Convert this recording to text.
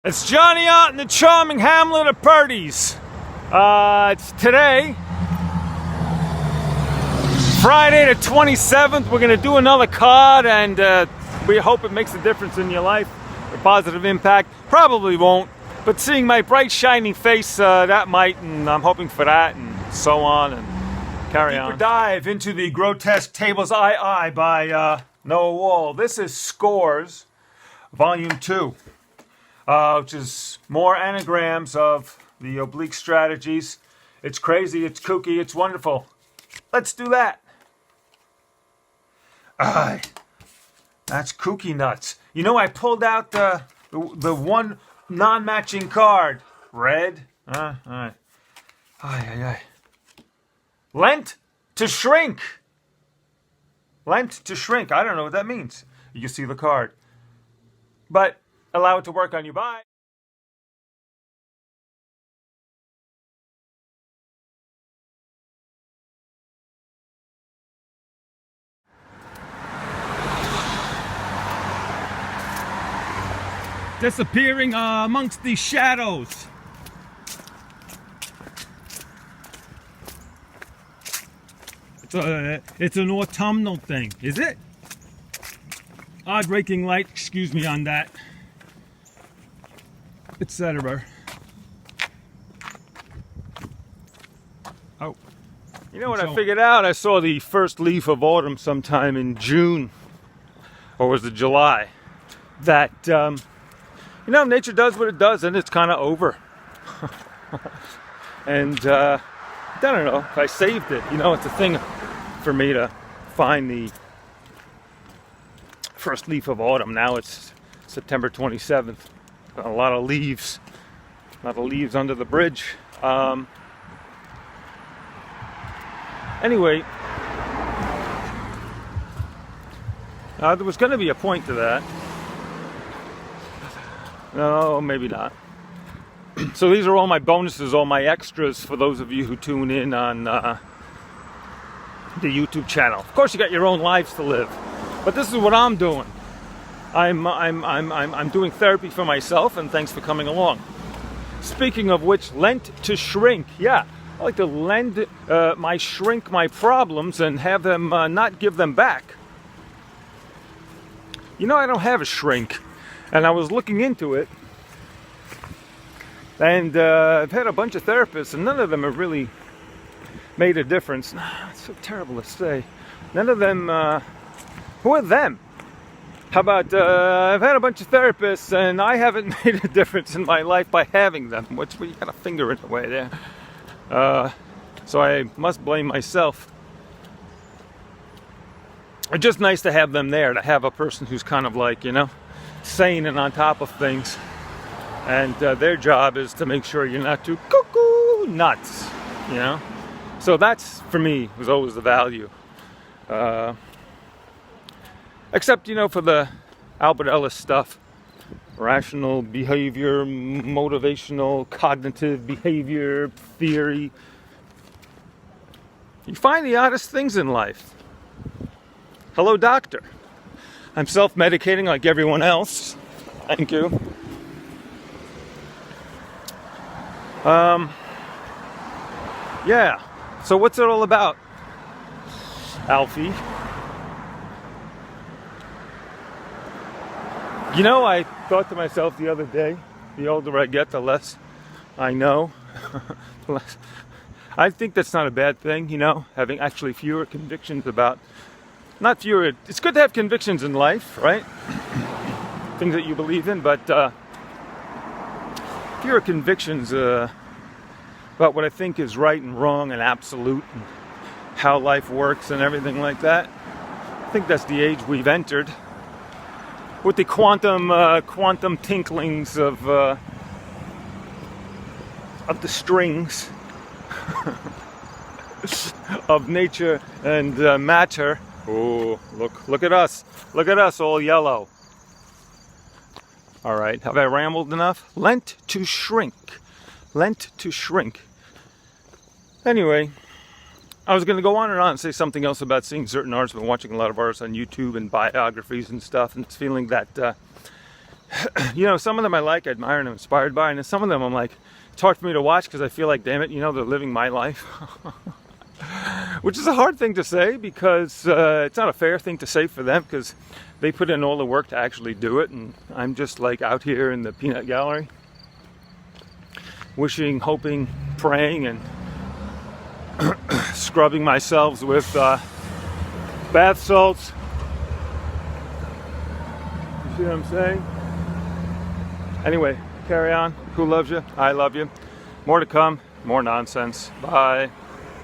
It's Johnny out in the charming hamlet of Purdy's. It's today, Friday the 27th. We're going to do another card, and we hope it makes a difference in your life, a positive impact. Probably won't, but seeing my bright, shining face, that might, and I'm hoping for that, and so on, and carry on. Deeper dive into the grotesque tables I by Noah Wall. This is Scores, Volume 2. Which is more anagrams of the oblique strategies. It's crazy, it's kooky, it's wonderful. Let's do that. That's kooky nuts. You know, I pulled out the one non-matching card. Red. Lent to shrink. Lent to shrink. I don't know what that means. You see the card. But allow it to work on you. Bye. Disappearing amongst the shadows. It's an autumnal thing, is it? Odd raking light, excuse me on that. Etc. Oh, you know what I figured out? I saw the first leaf of autumn sometime in June, or was it July? That nature does what it does, and it's kind of over. And I don't know if I saved it. It's a thing for me to find the first leaf of autumn. Now it's September 27th. A lot of leaves under the bridge. Anyway, there was going to be a point to that. No, maybe not. So these are all my bonuses, all my extras for those of you who tune in on the YouTube channel. Of course, you got your own lives to live, but this is what I'm doing. I'm doing therapy for myself, and thanks for coming along. Speaking of which, Lent to shrink. Yeah, I like to lend my shrink my problems and have them not give them back. I don't have a shrink, and I was looking into it, and I've had a bunch of therapists, and none of them have really made a difference. It's so terrible to say. None of them. Who are them? How about, I've had a bunch of therapists, and I haven't made a difference in my life by having them, which we got a finger in the way there. So I must blame myself. It's just nice to have them there, to have a person who's kind of like, sane and on top of things. And their job is to make sure you're not too cuckoo nuts, So that's, for me, was always the value. Except, for the Albert Ellis stuff, rational behavior, motivational, cognitive behavior theory. You find the oddest things in life. Hello, doctor. I'm self-medicating like everyone else. Thank you. Yeah. So what's it all about, Alfie? I thought to myself the other day, the older I get, the less I know. I think that's not a bad thing, having actually fewer convictions about, not fewer, it's good to have convictions in life, right? Things that you believe in, but fewer convictions about what I think is right and wrong and absolute, and how life works and everything like that. I think that's the age we've entered. With the quantum tinklings of the strings of nature and matter. Oh, look at us! Look at us, all yellow. All right, have I rambled enough? Lent to shrink. Lent to shrink. Anyway, I was going to go on and say something else about seeing certain artists. I've been watching a lot of artists on YouTube and biographies and stuff, and it's feeling that You know, some of them I like, admire, and I'm inspired by, and some of them I'm like, it's hard for me to watch because I feel like, damn it, you know, they're living my life. Which is a hard thing to say because it's not a fair thing to say for them because they put in all the work to actually do it, and I'm just like out here in the peanut gallery, wishing, hoping, praying, and scrubbing myself with bath salts. You see what I'm saying? Anyway, carry on. Who loves you? I love you. More to come. More nonsense. Bye.